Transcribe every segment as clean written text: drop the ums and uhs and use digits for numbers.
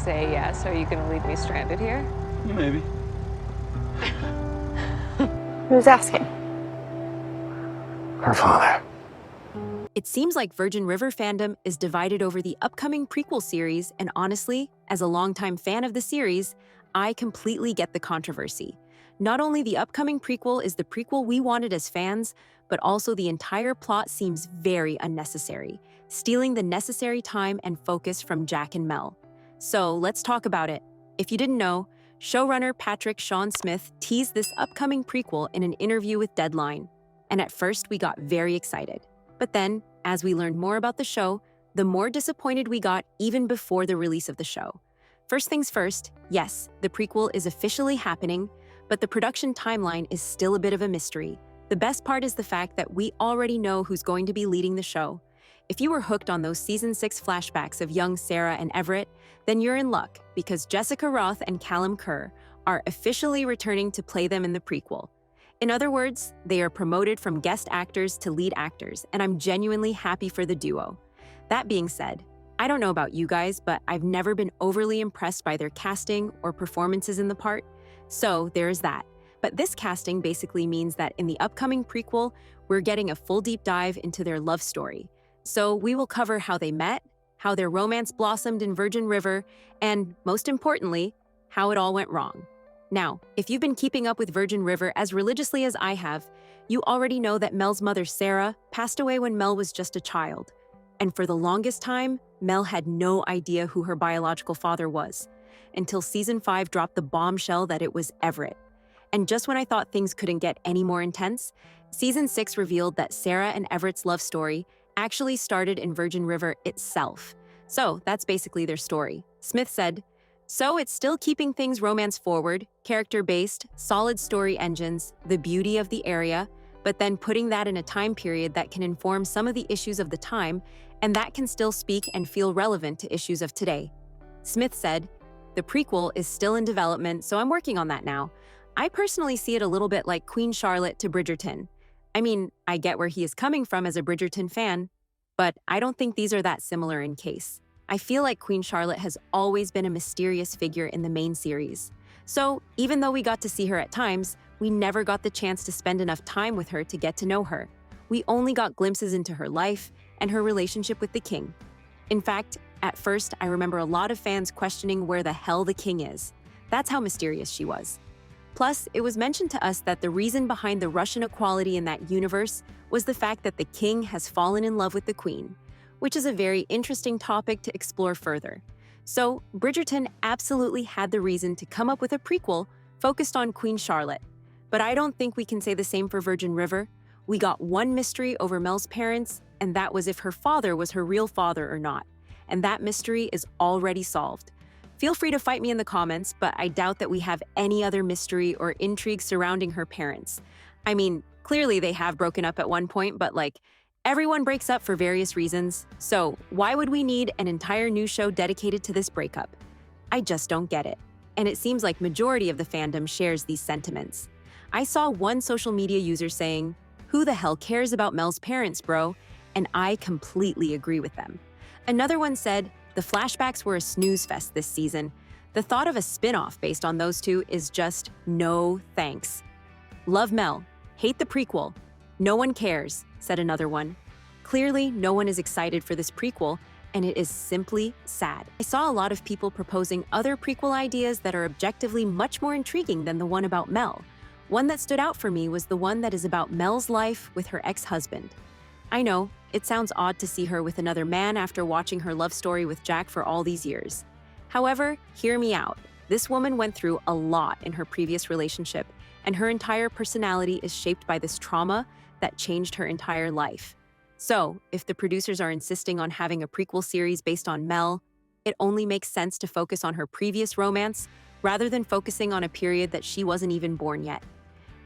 say yes, are you gonna leave me stranded here? Maybe. Who's asking? Her father. It seems like Virgin River fandom is divided over the upcoming prequel series, and honestly, as a longtime fan of the series, I completely get the controversy. Not only the upcoming prequel is the prequel we wanted as fans, but also the entire plot seems very unnecessary, stealing the necessary time and focus from Jack and Mel. So let's talk about it. If you didn't know, showrunner Patrick Sean Smith teased this upcoming prequel in an interview with Deadline. And at first, we got very excited. But then, as we learned more about the show, the more disappointed we got even before the release of the show. First things first, yes, the prequel is officially happening, but the production timeline is still a bit of a mystery. The best part is the fact that we already know who's going to be leading the show. If you were hooked on those Season 6 flashbacks of young Sarah and Everett, then you're in luck, because Jessica Roth and Callum Kerr are officially returning to play them in the prequel. In other words, they are promoted from guest actors to lead actors, and I'm genuinely happy for the duo. That being said, I don't know about you guys, but I've never been overly impressed by their casting or performances in the part, so there's that. But this casting basically means that in the upcoming prequel, we're getting a full deep dive into their love story. So we will cover how they met, how their romance blossomed in Virgin River, and most importantly, how it all went wrong. Now, if you've been keeping up with Virgin River as religiously as I have, you already know that Mel's mother, Sarah, passed away when Mel was just a child. And for the longest time, Mel had no idea who her biological father was, until Season 5 dropped the bombshell that it was Everett. And just when I thought things couldn't get any more intense, Season 6 revealed that Sarah and Everett's love story actually started in Virgin River itself. So that's basically their story. Smith said, "So it's still keeping things romance forward, character-based, solid story engines, the beauty of the area, but then putting that in a time period that can inform some of the issues of the time, and that can still speak and feel relevant to issues of today." Smith said, "The prequel is still in development, so I'm working on that now. I personally see it a little bit like Queen Charlotte to Bridgerton. I mean, I get where he is coming from as a Bridgerton fan, but I don't think these are that similar in case. I feel like Queen Charlotte has always been a mysterious figure in the main series. So even though we got to see her at times, we never got the chance to spend enough time with her to get to know her. We only got glimpses into her life and her relationship with the king. In fact, at first, I remember a lot of fans questioning where the hell the king is. That's how mysterious she was. Plus, it was mentioned to us that the reason behind the Russian equality in that universe was the fact that the king has fallen in love with the queen, which is a very interesting topic to explore further. So, Bridgerton absolutely had the reason to come up with a prequel focused on Queen Charlotte. But I don't think we can say the same for Virgin River. We got one mystery over Mel's parents, and that was if her father was her real father or not. And that mystery is already solved. Feel free to fight me in the comments, but I doubt that we have any other mystery or intrigue surrounding her parents. I mean, clearly they have broken up at one point, but everyone breaks up for various reasons. So why would we need an entire new show dedicated to this breakup? I just don't get it. And it seems like majority of the fandom shares these sentiments. I saw one social media user saying, "Who the hell cares about Mel's parents, bro?" And I completely agree with them. Another one said, "The flashbacks were a snooze fest this season. The thought of a spin-off based on those two is just no thanks." "Love Mel, hate the prequel. No one cares," said another one. Clearly, no one is excited for this prequel, and it is simply sad. I saw a lot of people proposing other prequel ideas that are objectively much more intriguing than the one about Mel. One that stood out for me was the one that is about Mel's life with her ex-husband. I know, it sounds odd to see her with another man after watching her love story with Jack for all these years. However, hear me out. This woman went through a lot in her previous relationship, and her entire personality is shaped by this trauma that changed her entire life. So, if the producers are insisting on having a prequel series based on Mel, it only makes sense to focus on her previous romance rather than focusing on a period that she wasn't even born yet.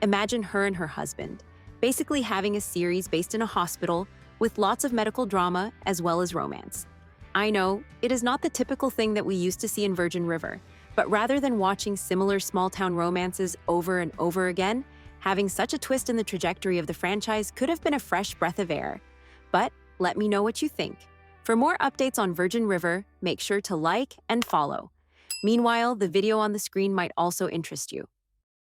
Imagine her and her husband, basically having a series based in a hospital with lots of medical drama as well as romance. I know, it is not the typical thing that we used to see in Virgin River, but rather than watching similar small-town romances over and over again, having such a twist in the trajectory of the franchise could have been a fresh breath of air. But let me know what you think. For more updates on Virgin River, make sure to like and follow. Meanwhile, the video on the screen might also interest you.